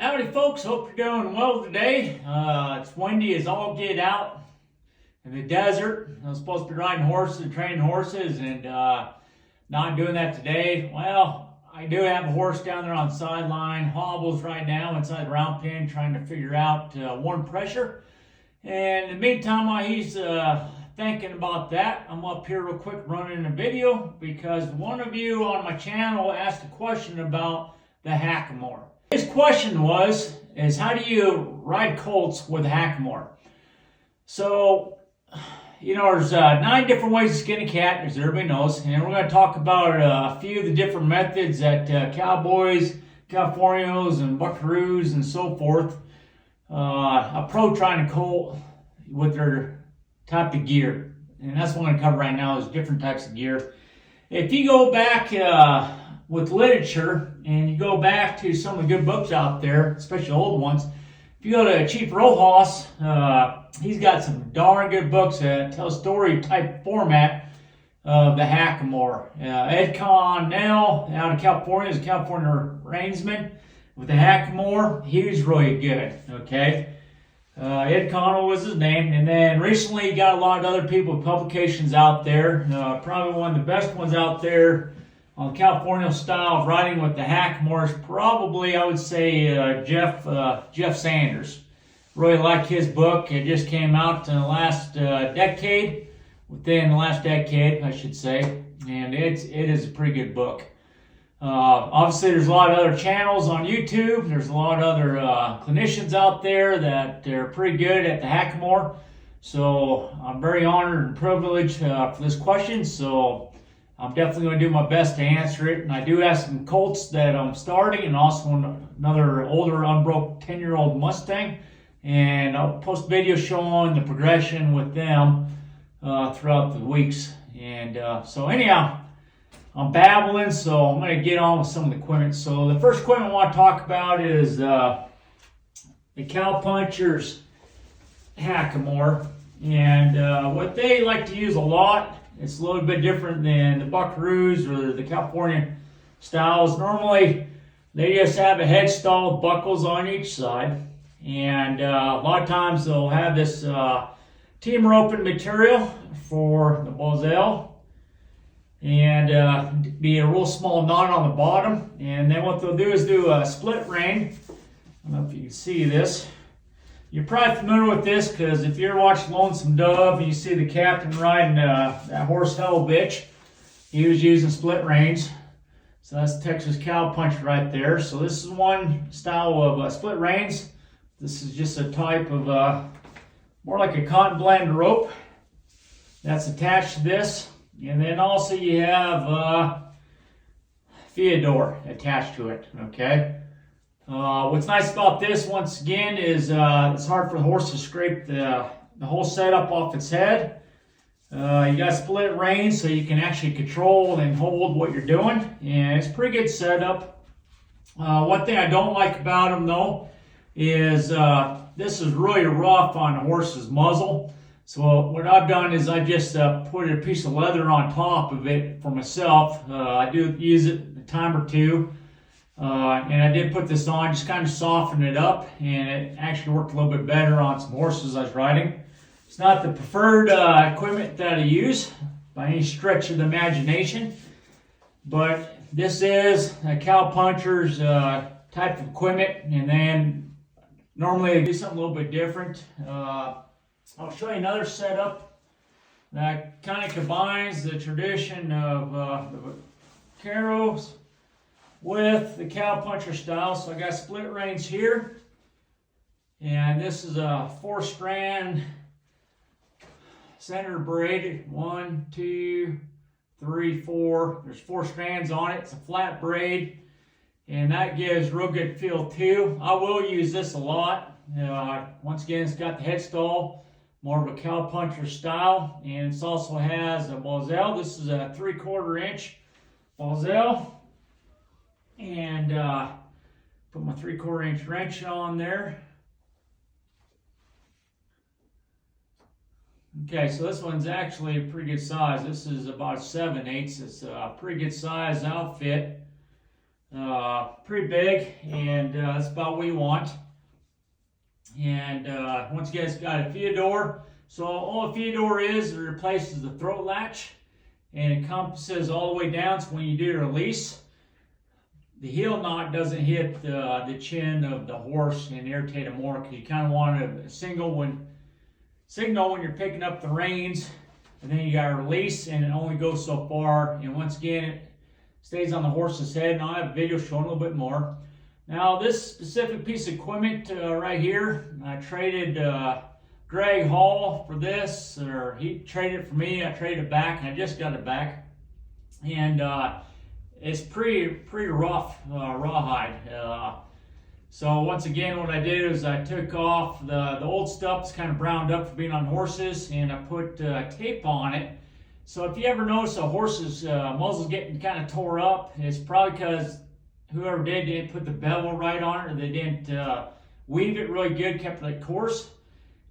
Howdy folks, hope you're doing well today. It's windy as all get out in the desert. I'm supposed to be riding horses and training horses, and not doing that today. Well, I do have a horse down there on the sideline, hobbles right now inside the round pen, trying to figure out worn pressure. And in the meantime, while he's thinking about that, I'm up here real quick running a video because one of you on my channel asked a question about the Hackamore. His question is how do you ride colts with a Hackamore? So, there's 9 different ways to skin a cat, as everybody knows, and we're going to talk about a few of the different methods that cowboys, Californios, and buckaroos, and so forth approach riding a colt with their type of gear. And that's what I'm going to cover right now, is different types of gear. If you go back with literature, and you go back to some of the good books out there, especially old ones. If you go to Chief Rojas, he's got some darn good books that tell story type format of the Hackamore. Ed Connell out of California is a California reinsman with the Hackamore. He was really good, okay? Ed Connell was his name, and then recently you got a lot of other people with publications out there. Probably one of the best ones out there on the California style of riding with the Hackamore is probably, I would say, Jeff Sanders. Really like his book. It just came out in the last decade, within the last decade, I should say, and it is a pretty good book. Obviously, there's a lot of other channels on YouTube. There's a lot of other clinicians out there that they're pretty good at the Hackamore. So I'm very honored and privileged for this question. So I'm definitely going to do my best to answer it. And I do have some colts that I'm starting, and also another older unbroke 10-year-old Mustang. And I'll post a video showing the progression with them throughout the weeks. And so anyhow, I'm babbling, so I'm going to get on with some of the equipment. So the first equipment I want to talk about is the Cowpuncher's Hackamore. And what they like to use a lot, it's a little bit different than the buckaroos or the California styles. Normally, they just have a headstall with buckles on each side. And a lot of times they'll have this team roping material for the boselle. And be a real small knot on the bottom. And then what they'll do is do a split rein. I don't know if you can see this. You're probably familiar with this because if you ever watch Lonesome Dove and you see the captain riding that horse hell bitch, he was using split reins. So that's Texas Cowpuncher right there. So this is one style of split reins. This is just a type of more like a cotton blend rope that's attached to this. And then also you have Theodore attached to it, okay? What's nice about this, once again, is it's hard for the horse to scrape the whole setup off its head. You got split reins, so you can actually control and hold what you're doing. And it's a pretty good setup. One thing I don't like about them, though, is this is really rough on the horse's muzzle. So what I've done is I just put a piece of leather on top of it for myself. I do use it a time or two. And I did put this on, just kind of soften it up, and it actually worked a little bit better on some horses I was riding. It's not the preferred equipment that I use by any stretch of the imagination, but this is a Cowpuncher's type of equipment, and then normally I do something a little bit different. I'll show you another setup that kind of combines the tradition of the vaqueros with the Cowpuncher style. So I got split reins here, and this is a 4-strand center braid. 1, 2, 3, 4. There's 4 strands on it. It's a flat braid, and that gives real good feel too. I will use this a lot. Once again, it's got the headstall, more of a cowpuncher style, and it also has a Boselle. This is a 3/4 inch Boselle, and put my 3/4 inch wrench on there. Okay, so this one's actually a pretty good size. This is about 7/8. It's a pretty good size outfit. Pretty big, and that's about what we want. And once again, it's got a feeder. So all a feeder is, it replaces the throat latch, and it compasses all the way down. So when you do the release, the heel knot doesn't hit the chin of the horse and irritate him more, because you kind of want to signal when you're picking up the reins, and then you got to release, and it only goes so far. And once again, it stays on the horse's head, and I'll have a video showing a little bit more. Now, this specific piece of equipment right here, I traded Greg Hall for this, or he traded it for me. I traded it back, and I just got it back. And it's pretty rough rawhide. So once again, what I did is I took off the old stuff that's kind of browned up for being on horses, and I put tape on it. So if you ever notice a horse's muzzle's getting kind of tore up, it's probably because whoever didn't put the bevel right on it, or they didn't weave it really good, kept it coarse.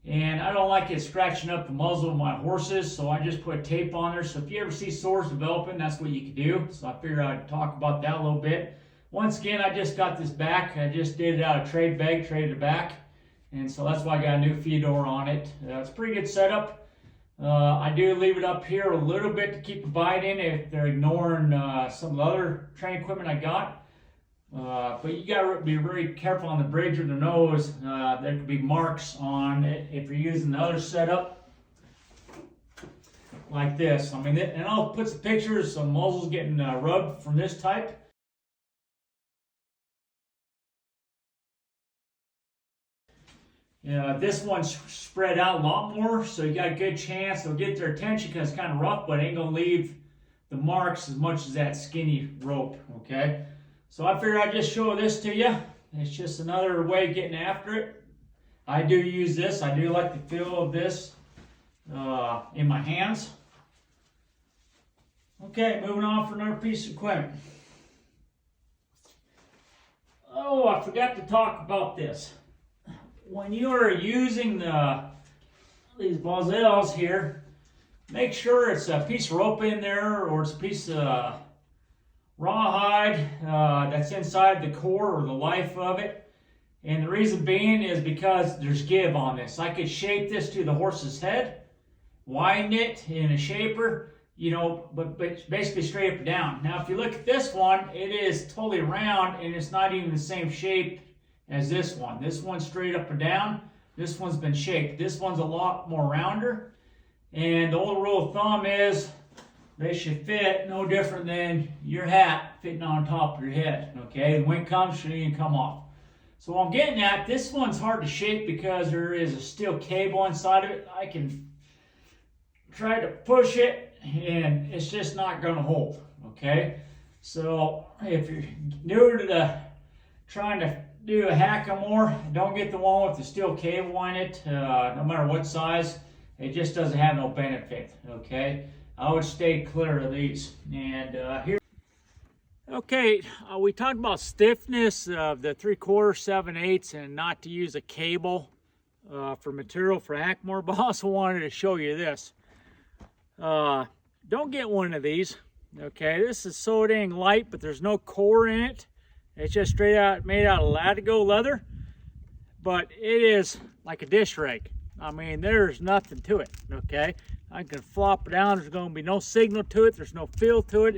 And I don't like it scratching up the muzzle of my horses, so I just put tape on there. So if you ever see sores developing, that's what you can do. So I figured I'd talk about that a little bit. Once again, I just got this back. I just did it out of trade bag, traded it back. And so that's why I got a new feeder on it. It's a pretty good setup. I do leave it up here a little bit to keep a bite in if they're ignoring some of the other training equipment I got. But you got to be very careful on the bridge or the nose. There could be marks on it if you're using the other setup like this. I mean, and I'll put some pictures, some muzzles getting rubbed from this type. This one's spread out a lot more, so you got a good chance they'll get their attention because it's kind of rough, but it ain't gonna leave the marks as much as that skinny rope. Okay, so I figured I'd just show this to you. It's just another way of getting after it. I do use this. I do like the feel of this in my hands. Okay, moving on for another piece of equipment. Oh, I forgot to talk about this. When you are using these Boselles here, make sure it's a piece of rope in there, or it's a piece of rawhide that's inside the core or the life of it. And the reason being is because there's give on this. I could shape this to the horse's head, widen it in a shaper, but basically straight up and down. Now, if you look at this one, it is totally round, and it's not even the same shape as this one. This one's straight up and down. This one's been shaped. This one's a lot more rounder. And the old rule of thumb is they should fit no different than your hat fitting on top of your head. Okay, the wind comes, so you can come off. So what I'm getting at, this one's hard to shape because there is a steel cable inside of it. I can try to push it, and it's just not going to hold. Okay, so if you're new to trying to do a Hackamore, don't get the one with the steel cable in it, no matter what size. It just doesn't have no benefit. Okay, I would stay clear of these. And here, okay, we talked about stiffness of the 3/4, 7/8, and not to use a cable for material for Hackamore, but I also wanted to show you this. Don't get one of these. Okay, this is so dang light, but there's no core in it. It's just straight out made out of Latigo leather, but it is like a dish rag. I mean, there's nothing to it. Okay, I can flop it down. There's going to be no signal to it. There's no feel to it.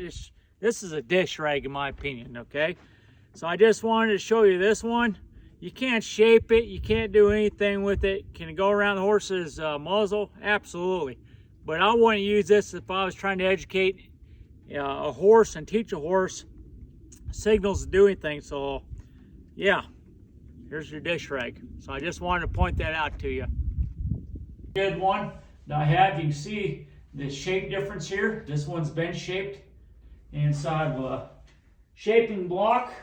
This is a dish rag in my opinion. Okay, so I just wanted to show you this one. You can't shape it. You can't do anything with it. Can it go around the horse's muzzle? Absolutely. But I wouldn't use this if I was trying to educate a horse and teach a horse signals to do anything. So yeah, here's your dish rag. So I just wanted to point that out to you. Good one that I have. You can see the shape difference here. This one's been shaped inside of a shaping block,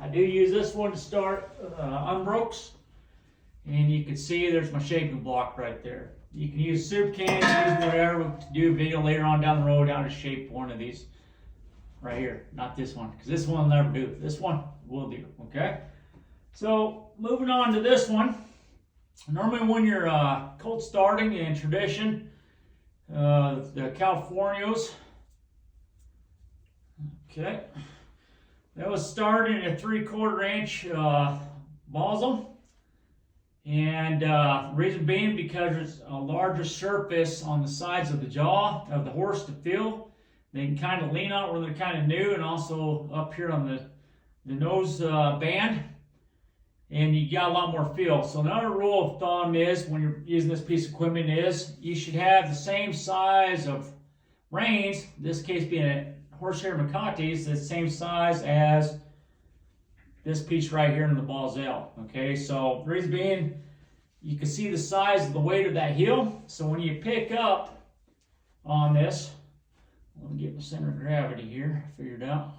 I do use this one to start Unbrokes. And you can see there's my shaping block right there. You can use soup cans, use whatever to do a video later on down the road how to shape one of these right here. Not this one, because this one will never do. This one will do, okay? So moving on to this one. Normally when you're colt starting in tradition, the Californios, okay, that was started in a 3/4 inch balsam. And reason being because there's a larger surface on the sides of the jaw of the horse to feel. They can kind of lean on it where they're kind of new, and also up here on the nose band. And you got a lot more feel. So another rule of thumb is when you're using this piece of equipment is you should have the same size of reins, in this case being a horsehair Macates, the same size as this piece right here in the Balzel. Okay, so the reason being, you can see the size of the weight of that heel. So when you pick up on this, let me get my center of gravity here figured out.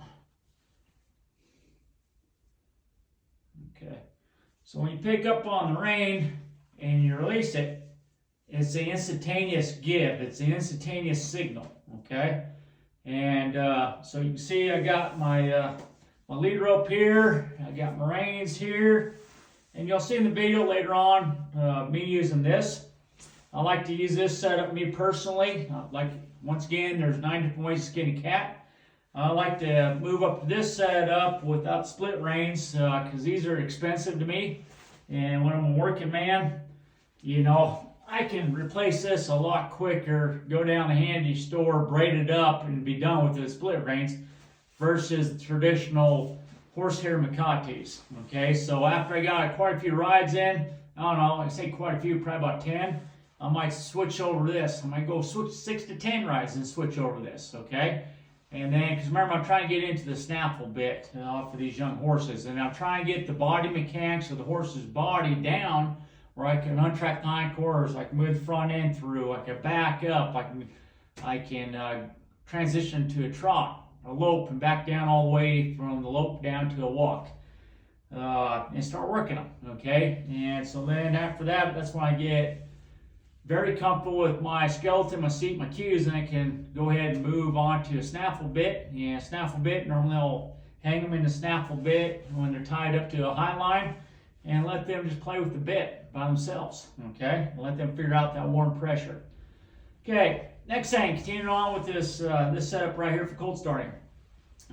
Okay, so when you pick up on the rein and you release it, it's the instantaneous give. It's the instantaneous signal. Okay, and so you can see I got my my lead rope here, I got my reins here, and you'll see in the video later on me using this. I like to use this setup, me personally. Once again, there's 9 different ways to skin a cat. I like to move up to this setup without split reins because these are expensive to me. And when I'm a working man, you know, I can replace this a lot quicker, go down the handy store, braid it up, and be done with the split reins, versus the traditional horsehair Macates. Okay, so after I got quite a few rides in, I don't know, I say quite a few, probably about 10, I might switch over this. I might go switch 6 to 10 rides and switch over this, okay? And then, because remember, I'm trying to get into the snaffle bit for these young horses, and I'm trying to get the body mechanics of the horse's body down where I can untrack the hindquarters, I can move the front end through, I can back up, I can transition to a trot, a lope, and back down all the way from the lope down to a walk, and start working them, okay? And so then after that, that's when I get very comfortable with my skeleton, my seat, my cues, and I can go ahead and move on to a snaffle bit. And snaffle bit, normally I'll hang them in the snaffle bit when they're tied up to a high line and let them just play with the bit by themselves, okay? Let them figure out that warm pressure. Okay, next thing, continuing on with this this setup right here for colt starting.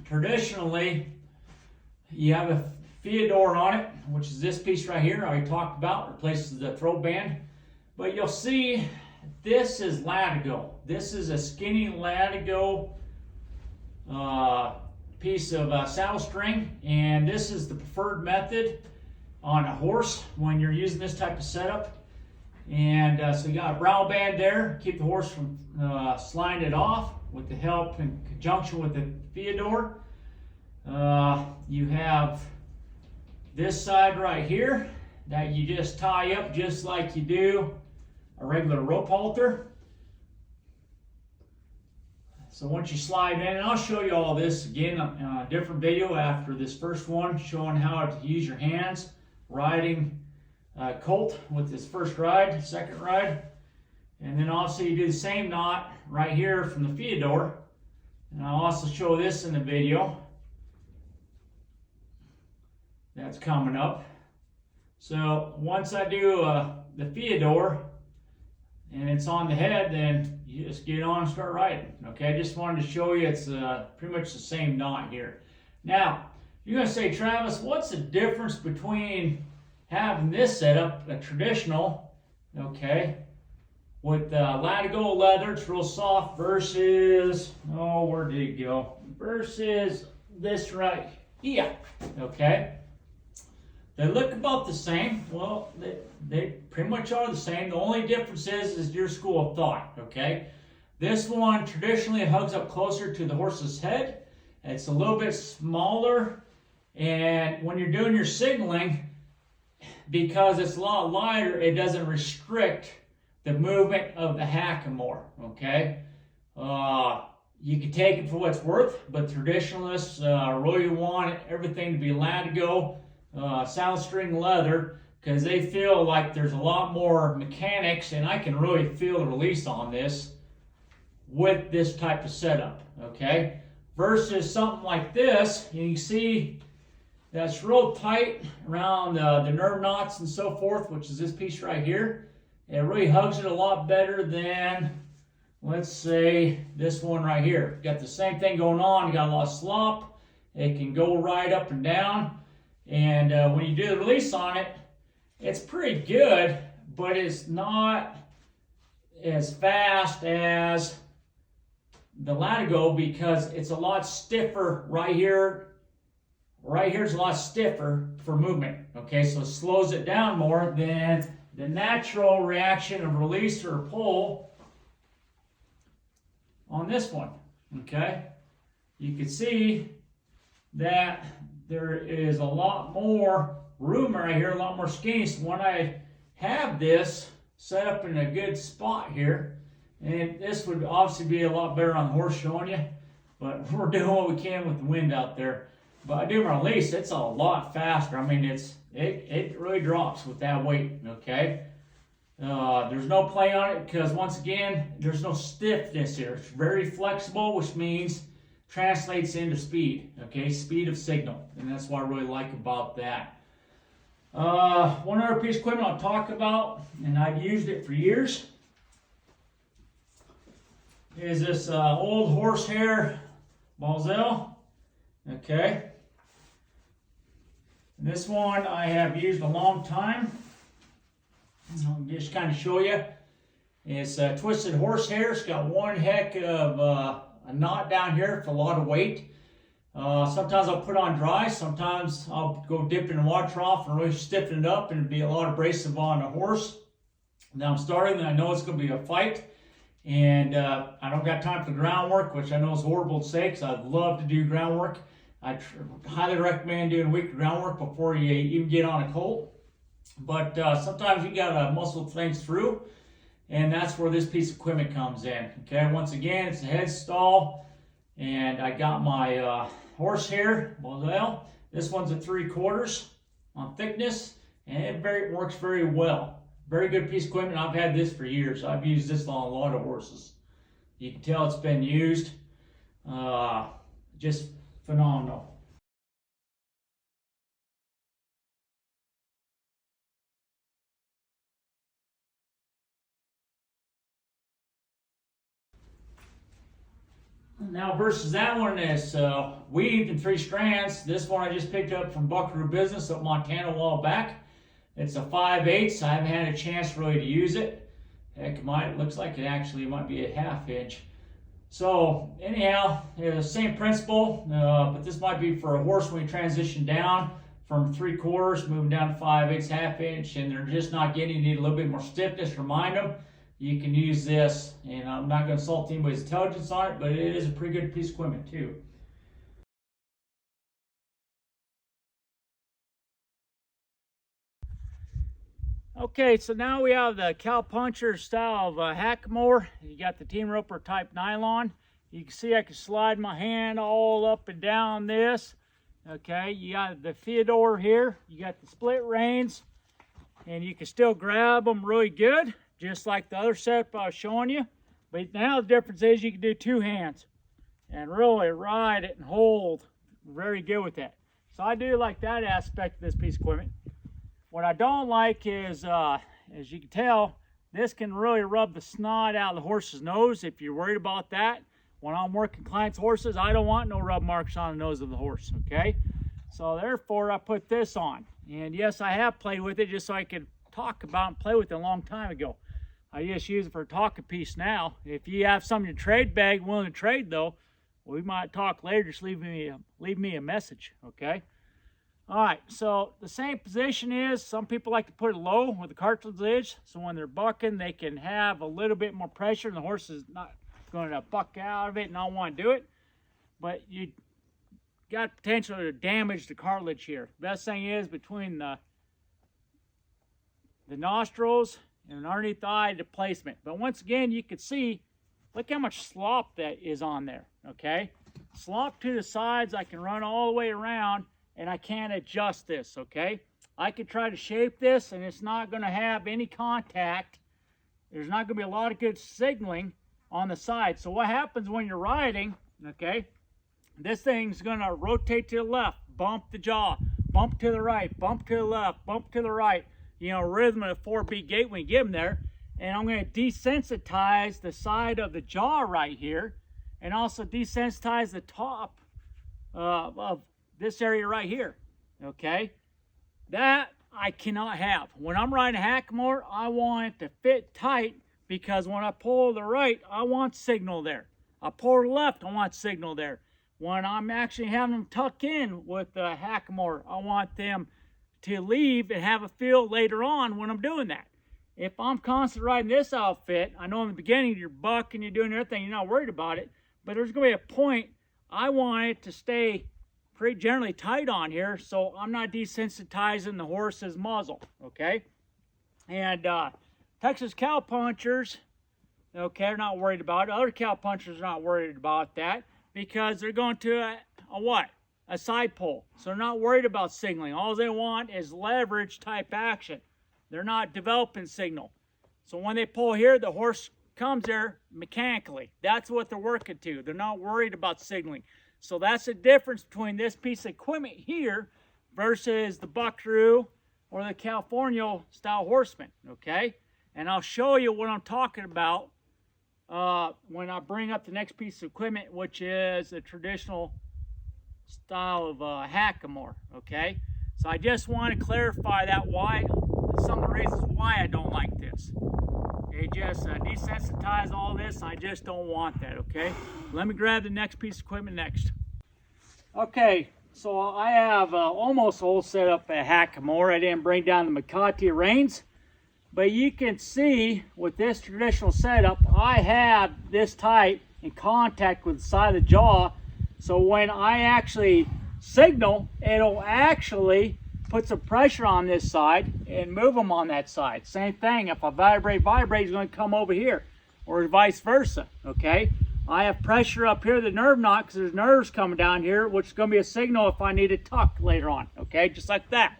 Traditionally, you have a Feodor on it, which is this piece right here I already talked about, replaces the throat band. But you'll see this is Latigo. This is a skinny Latigo piece of saddle string, and this is the preferred method on a horse when you're using this type of setup. And so you got a brow band there, keep the horse from sliding it off with the help in conjunction with the Feodor. You have this side right here that you just tie up just like you do a regular rope halter. So once you slide in, and I'll show you all this again on a different video after this first one, showing how to use your hands riding colt with this first ride, second ride. And then also you do the same knot right here from the Feodor. And I'll also show this in the video that's coming up. So once I do the Feodor and it's on the head, then you just get on and start riding. Okay, I just wanted to show you it's pretty much the same knot here. Now, you're going to say, Travis, what's the difference between having this setup, a traditional, okay, with Latigo leather, it's real soft, versus, oh, where did it go? Versus this right here, okay? They look about the same. Well, they pretty much are the same. The only difference is your school of thought, okay? This one traditionally hugs up closer to the horse's head. It's a little bit smaller, and when you're doing your signaling, because it's a lot lighter, it doesn't restrict the movement of the Hackamore, okay? You can take it for what it's worth, but traditionalists really want everything to be Latigo sound string leather because they feel like there's a lot more mechanics, and I can really feel the release on this with this type of setup, okay? Versus something like this, you can see that's real tight around the nerve knots and so forth, which is this piece right here. It really hugs it a lot better than, let's say, this one right here. Got the same thing going on. You got a lot of slop. It can go right up and down. And when you do the release on it, it's pretty good, but it's not as fast as the Latigo because it's a lot stiffer right here. Right here is a lot stiffer for movement. Okay, so it slows it down more than the natural reaction of release or pull on this one. Okay, you can see that there is a lot more room right here, a lot more skinny. So when I have this set up in a good spot here, and this would obviously be a lot better on the horse showing you, but we're doing what we can with the wind out there. But I do my release, it's a lot faster. I mean, it really drops with that weight, okay? There's no play on it because, once again, there's no stiffness here. It's very flexible, which means translates into speed, okay? Speed of signal, and that's what I really like about that. One other piece of equipment I'll talk about, and I've used it for years, is this old horsehair Balzel, okay? And this one I have used a long time. I'll just kind of show you. It's twisted horsehair. It's got one heck of a knot down here for a lot of weight. Sometimes I'll put on dry. Sometimes I'll go dip in the water trough and really stiffen it up, and it'd be a lot abrasive on a horse. Now I'm starting, and I know it's going to be a fight. And I don't got time for groundwork, which I know is horrible to say because I'd love to do groundwork. I highly recommend doing weekly groundwork before you even get on a Colt. But sometimes you got to muscle things through, and that's where this piece of equipment comes in. Okay, once again, it's a head stall, and I got my horsehair Balzel. This one's a 3/4 on thickness, and it works very well. Very good piece of equipment. I've had this for years. I've used this on a lot of horses. You can tell it's been used. Just phenomenal. Now versus that one is weaved in 3 strands. This one I just picked up from Buckaroo Business up Montana a while back. It's a 5/8. I haven't had a chance really to use it. Heck, it looks like it actually might be a 1/2 inch. So anyhow, the same principle, but this might be for a horse when you transition down from 3/4, moving down to 5/8, 1/2 inch, and they're just not getting, you need a little bit more stiffness. Remind them, you can use this, and I'm not going to insult anybody's intelligence on it, but it is a pretty good piece of equipment too. Okay, so now we have the cowpuncher style of Hackamore. You got the team roper type nylon. You can see I can slide my hand all up and down this. Okay, you got the Theodore here. You got the split reins, and you can still grab them really good, just like the other setup I was showing you. But now the difference is you can do 2 hands and really ride it and hold very good with that. So I do like that aspect of this piece of equipment. What I don't like is, as you can tell, this can really rub the snot out of the horse's nose. If you're worried about that, when I'm working clients' horses, I don't want no rub marks on the nose of the horse, okay? So therefore, I put this on. And yes, I have played with it just so I could talk about and play with it a long time ago. I just use it for a talking piece now. If you have something to trade bag, willing to trade though, we might talk later. Just leave me a message, okay? All right, so the same position is, some people like to put it low where the cartilage is, so when they're bucking, they can have a little bit more pressure, and the horse is not going to buck out of it and not want to do it. But you got potential to damage the cartilage here. Best thing is between the nostrils and underneath the eye, the placement. But once again, you can see look how much slop that is on there, okay? Slop to the sides, I can run all the way around, and I can't adjust this, okay? I could try to shape this, and it's not going to have any contact. There's not going to be a lot of good signaling on the side. So what happens when you're riding, okay, this thing's going to rotate to the left, bump the jaw, bump to the right, bump to the left, bump to the right, you know, rhythm of a 4-beat gait when you get them there. And I'm going to desensitize the side of the jaw right here, and also desensitize the top of this area right here, okay? That I cannot have. When I'm riding a Hackamore, I want it to fit tight, because when I pull to the right, I want signal there. I pull to the left, I want signal there. When I'm actually having them tuck in with the Hackamore, I want them to leave and have a feel later on when I'm doing that. If I'm constantly riding this outfit, I know in the beginning you're bucking, you're doing everything, you're not worried about it, but there's going to be a point I want it to stay pretty generally tight on here, so I'm not desensitizing the horse's muzzle, okay? And Texas cow punchers, okay, are not worried about it. Other cow punchers are not worried about that, because they're going to a what? A side pull. So they're not worried about signaling. All they want is leverage type action. They're not developing signal. So when they pull here, the horse comes there mechanically. That's what they're working to. They're not worried about signaling. So that's the difference between this piece of equipment here versus the buckaroo or the California style horseman, okay? And I'll show you what I'm talking about when I bring up the next piece of equipment, which is a traditional style of Hackamore, okay? So I just want to clarify that some of the reasons why I don't like this. They just desensitize all this. I just don't want that, okay? Let me grab the next piece of equipment next. Okay, so I have almost a whole setup at Hackamore. I didn't bring down the Makati reins, but you can see with this traditional setup, I have this type in contact with the side of the jaw. So when I actually signal, it'll actually put some pressure on this side and move them on that side. Same thing, if I vibrate, it's going to come over here, or vice versa, okay? I have pressure up here, the nerve knot, because there's nerves coming down here, which is going to be a signal if I need a tuck later on, okay? Just like that.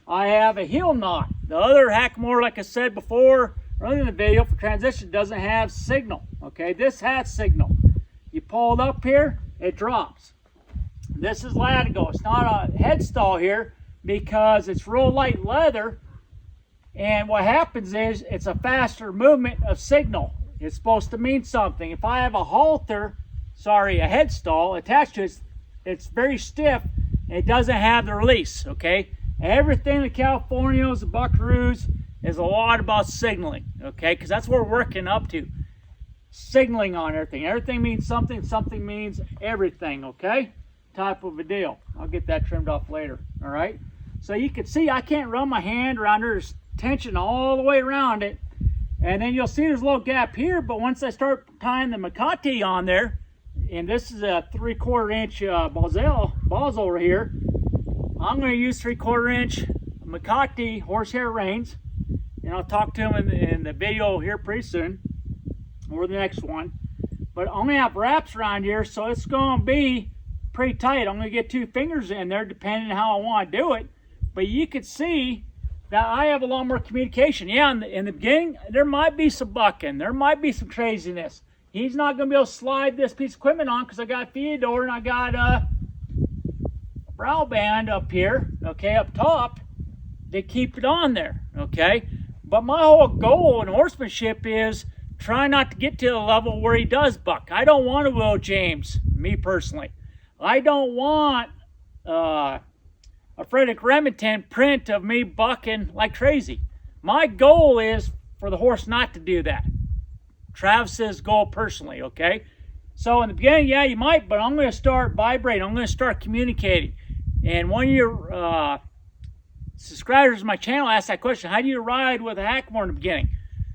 I have a heel knot. The other Hackamore, like I said before, earlier in the video, for transition, doesn't have signal, okay? This has signal. You pull it up here, it drops. This is latigo. It's not a headstall here, because it's real light leather, and what happens is it's a faster movement of signal. It's supposed to mean something. If I have a halter, a headstall attached to it, it's very stiff and it doesn't have the release, okay? Everything the Californios, the buckaroos, is a lot about signaling, okay? Because that's what we're working up to. Signaling on everything. Everything means something, something means everything, okay? Type of a deal. I'll get that trimmed off later, all right? So you can see I can't run my hand around there. There's tension all the way around it. And then you'll see there's a little gap here, but once I start tying the Makati on there, and this is a 3/4 inch balls over here, I'm going to use 3/4 inch Makati horsehair reins, and I'll talk to them in the video here pretty soon, or the next one. But I'm going to have wraps around here, so it's going to be pretty tight. I'm going to get 2 fingers in there depending on how I want to do it. But you can see that I have a lot more communication. Yeah, in the beginning, there might be some bucking. There might be some craziness. He's not going to be able to slide this piece of equipment on because I got Theodore and I got a brow band up here, okay, up top, to keep it on there, okay? But my whole goal in horsemanship is try not to get to the level where he does buck. I don't want a Will James, me personally. I don't want a Frederick Remington print of me bucking like crazy. My goal is for the horse not to do that. Travis's goal personally, okay? So in the beginning, yeah, you might, but I'm going to start vibrating. I'm going to start communicating. And one of your subscribers to my channel asked that question, how do you ride with a Hackamore in the beginning?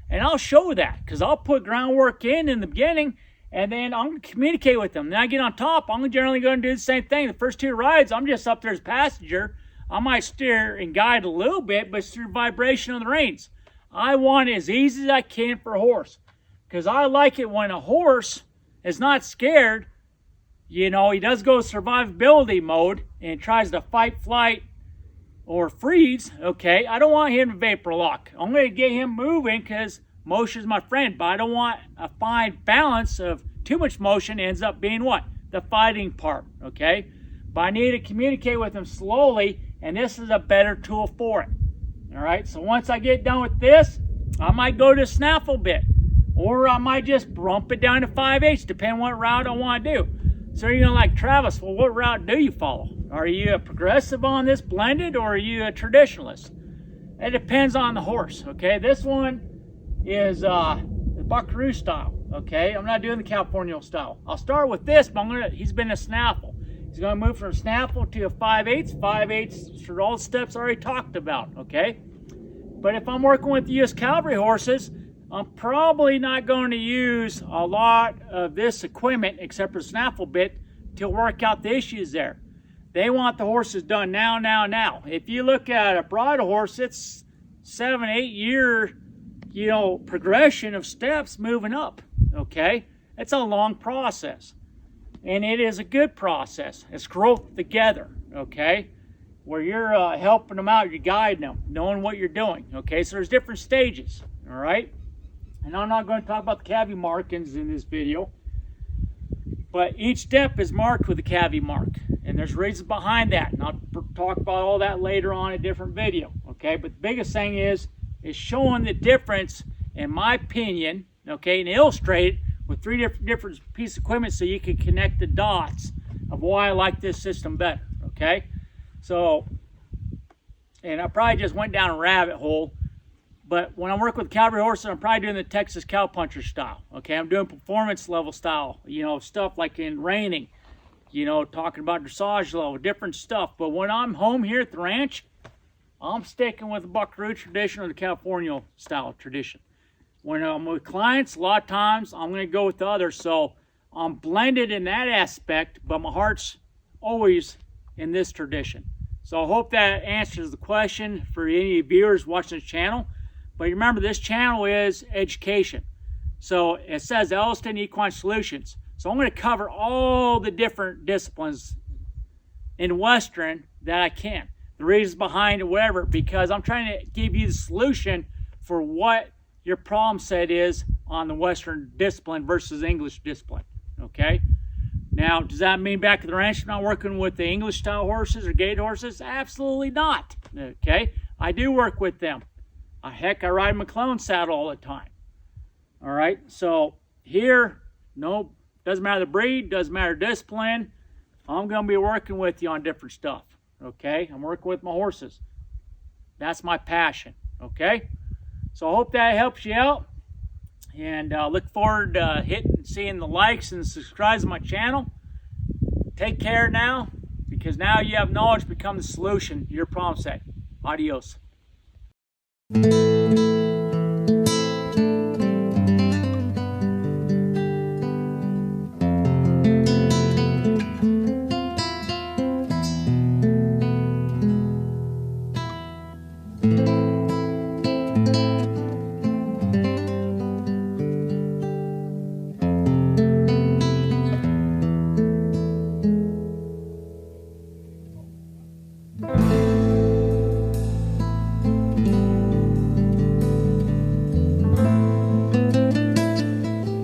And I'll show that, because I'll put groundwork in the beginning, and then I'm going to communicate with them. Then I get on top, I'm generally going to do the same thing. The first 2 rides, I'm just up there as passenger. I might steer and guide a little bit, but it's through vibration on the reins. I want it as easy as I can for a horse. because I like it when a horse is not scared. You know, he does go survivability mode and tries to fight, flight, or freeze. Okay, I don't want him to vapor lock. I'm going to get him moving because motion is my friend, but I don't want a fine balance of too much motion ends up being what? The fighting part, okay? But I need to communicate with him slowly, and this is a better tool for it. All right, so once I get done with this, I might go to snaffle bit, or I might just bump it down to 5/8, depending on what route I want to do. So you're gonna like, Travis, well, what route do you follow? Are you a progressive on this blended, or are you a traditionalist? It depends on the horse, okay? This one is the buckaroo style, okay? I'm not doing the California style. I'll start with this, but he's been a snaffle. He's gonna move from snaffle to a 5/8. 5/8 for all the steps I already talked about, okay? But if I'm working with US cavalry horses, I'm probably not going to use a lot of this equipment except for the snaffle bit to work out the issues there. They want the horses done now, now, now. If you look at a bridle horse, it's 7-8 year, you know, progression of steps moving up, okay? It's a long process, and it is a good process. It's growth together, okay? Where you're helping them out, you're guiding them, knowing what you're doing, okay? So there's different stages, all right? And I'm not going to talk about the cavity markings in this video, but each step is marked with a cavity mark, and there's reasons behind that, and I'll talk about all that later on in a different video, okay? But the biggest thing is showing the difference, in my opinion, okay, and illustrate it with three different pieces of equipment so you can connect the dots of why I like this system better, okay? So, and I probably just went down a rabbit hole, but when I'm working with cavalry horses, I'm probably doing the Texas cowpuncher style, okay? I'm doing performance level style, you know, stuff like in reining, you know, talking about dressage level, different stuff. But when I'm home here at the ranch, I'm sticking with the buckaroo tradition or the California style tradition. When I'm with clients, a lot of times I'm going to go with the others. So I'm blended in that aspect, but my heart's always in this tradition. So I hope that answers the question for any viewers watching this channel. But remember, this channel is education. So it says Elliston Equine Solutions. So I'm going to cover all the different disciplines in Western that I can. The reasons behind it, whatever, because I'm trying to give you the solution for what your problem set is on the Western discipline versus English discipline, okay? Now, does that mean back at the ranch I'm not working with the English style horses or gait horses? Absolutely not, okay? I do work with them. Heck, I ride McClellan saddle all the time, all right? So here, no, doesn't matter the breed, doesn't matter discipline, I'm going to be working with you on different stuff. Okay, I'm working with my horses. That's my passion, okay? So I hope that helps you out. And look forward to seeing the likes and subscribes to my channel. Take care now, because now you have knowledge become the solution to your problem set. Adios.